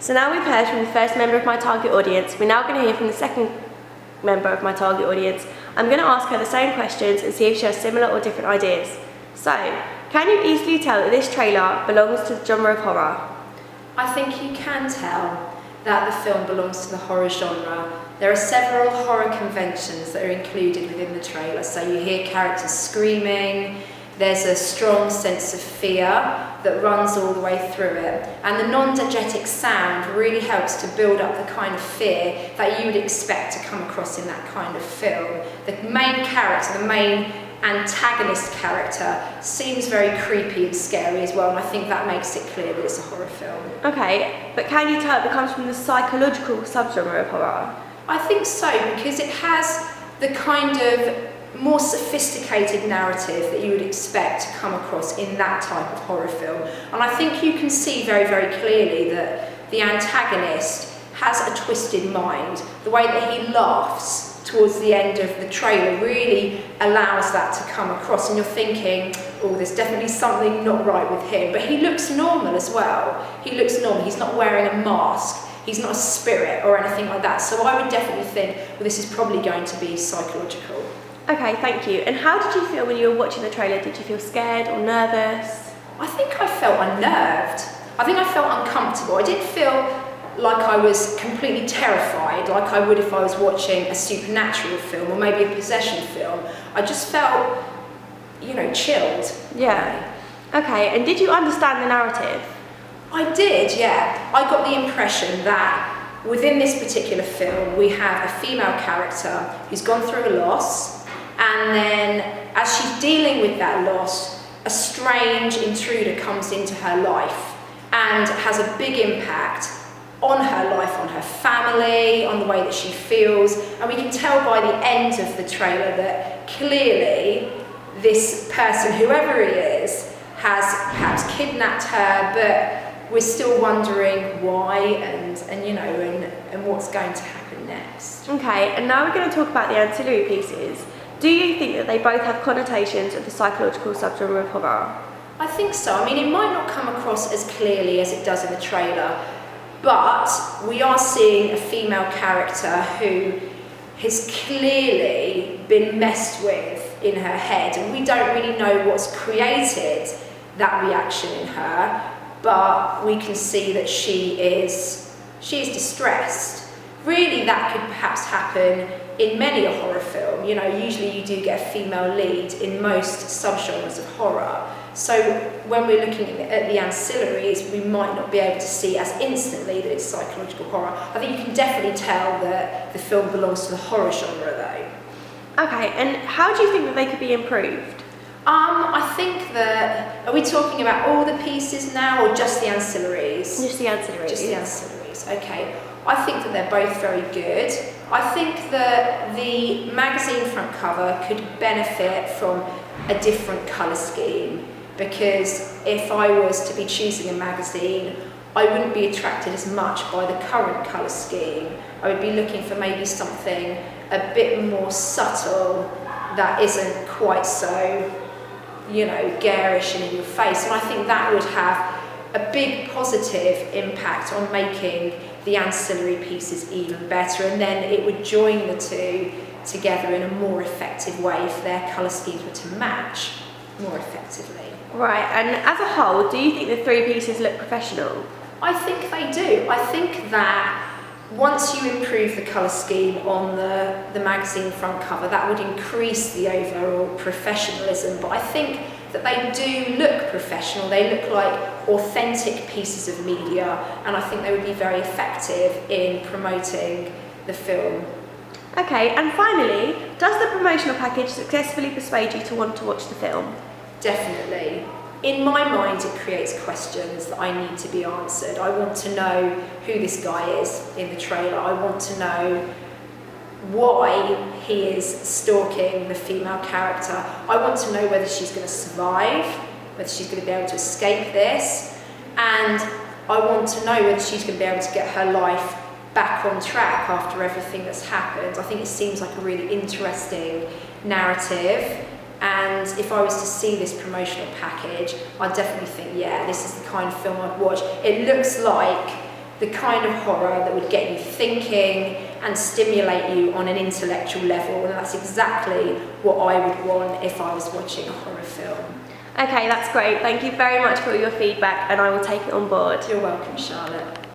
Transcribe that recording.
So now we've heard from the first member of my target audience, we're now going to hear from the second member of my target audience. I'm going to ask her the same questions and see if she has similar or different ideas. So, can you easily tell that this trailer belongs to the genre of horror? I think you can tell that the film belongs to the horror genre. There are several horror conventions that are included within the trailer. So you hear characters screaming, there's a strong sense of fear that runs all the way through it. And the non-diegetic sound really helps to build up the kind of fear that you would expect to come across in that kind of film. The main character, the main antagonist character, seems very creepy and scary as well, and I think that makes it clear that it's a horror film. Okay, but can you tell it comes from the psychological subgenre of horror? I think so, because it has the kind of more sophisticated narrative that you would expect to come across in that type of horror film. And I think you can see very, very clearly that the antagonist has a twisted mind. The way that he laughs towards the end of the trailer really allows that to come across, and you're thinking, oh, there's definitely something not right with him. But he looks normal as well. He looks normal. He's not wearing a mask. He's not a spirit or anything like that. So I would definitely think, well, this is probably going to be psychological. Okay, thank you. And how did you feel when you were watching the trailer? Did you feel scared or nervous? I think I felt unnerved. I think I felt uncomfortable. I didn't feel like I was completely terrified, like I would if I was watching a supernatural film or maybe a possession film. I just felt, chilled. Yeah. Okay, and did you understand the narrative? I did, yeah. I got the impression that within this particular film we have a female character who's gone through a loss, and then as she's dealing with that loss, a strange intruder comes into her life and has a big impact on her life, on her family, on the way that she feels. And we can tell by the end of the trailer that clearly this person, whoever he is, has perhaps kidnapped her, but we're still wondering why and what's going to happen next. Okay, and now we're going to talk about the ancillary pieces. Do you think that they both have connotations of the psychological subgenre of horror? I think so. I mean, it might not come across as clearly as it does in the trailer, but we are seeing a female character who has clearly been messed with in her head, and we don't really know what's created that reaction in her, but we can see that she is distressed. Really, that could perhaps happen in many a horror film. Usually you do get a female lead in most subgenres of horror. So when we're looking at the ancillaries, we might not be able to see as instantly that it's psychological horror. I think you can definitely tell that the film belongs to the horror genre though. Okay, and how do you think that they could be improved? I think that, are we talking about all the pieces now or just the ancillaries? Just the ancillaries. Just the ancillaries, okay. I think that they're both very good. I think that the magazine front cover could benefit from a different colour scheme, because if I was to be choosing a magazine, I wouldn't be attracted as much by the current colour scheme. I would be looking for maybe something a bit more subtle that isn't quite so, garish and in your face. And I think that would have a big positive impact on making the ancillary pieces even better, and then it would join the two together in a more effective way if their colour schemes were to match more effectively. Right, and as a whole, do you think the three pieces look professional? I think they do. I think that once you improve the colour scheme on the magazine front cover, that would increase the overall professionalism. But I think that they do look professional. They look like authentic pieces of media, and I think they would be very effective in promoting the film. Okay, and finally, does the promotional package successfully persuade you to want to watch the film? Definitely. In my mind, it creates questions that I need to be answered. I want to know who this guy is in the trailer. I want to know why he is stalking the female character. I want to know whether she's going to survive, whether she's going to be able to escape this, and I want to know whether she's going to be able to get her life back on track after everything that's happened. I think it seems like a really interesting narrative. And if I was to see this promotional package, I'd definitely think, yeah, this is the kind of film I'd watch. It looks like the kind of horror that would get you thinking and stimulate you on an intellectual level, and that's exactly what I would want if I was watching a horror film. Okay, that's great. Thank you very much for your feedback, and I will take it on board. You're welcome, Charlotte.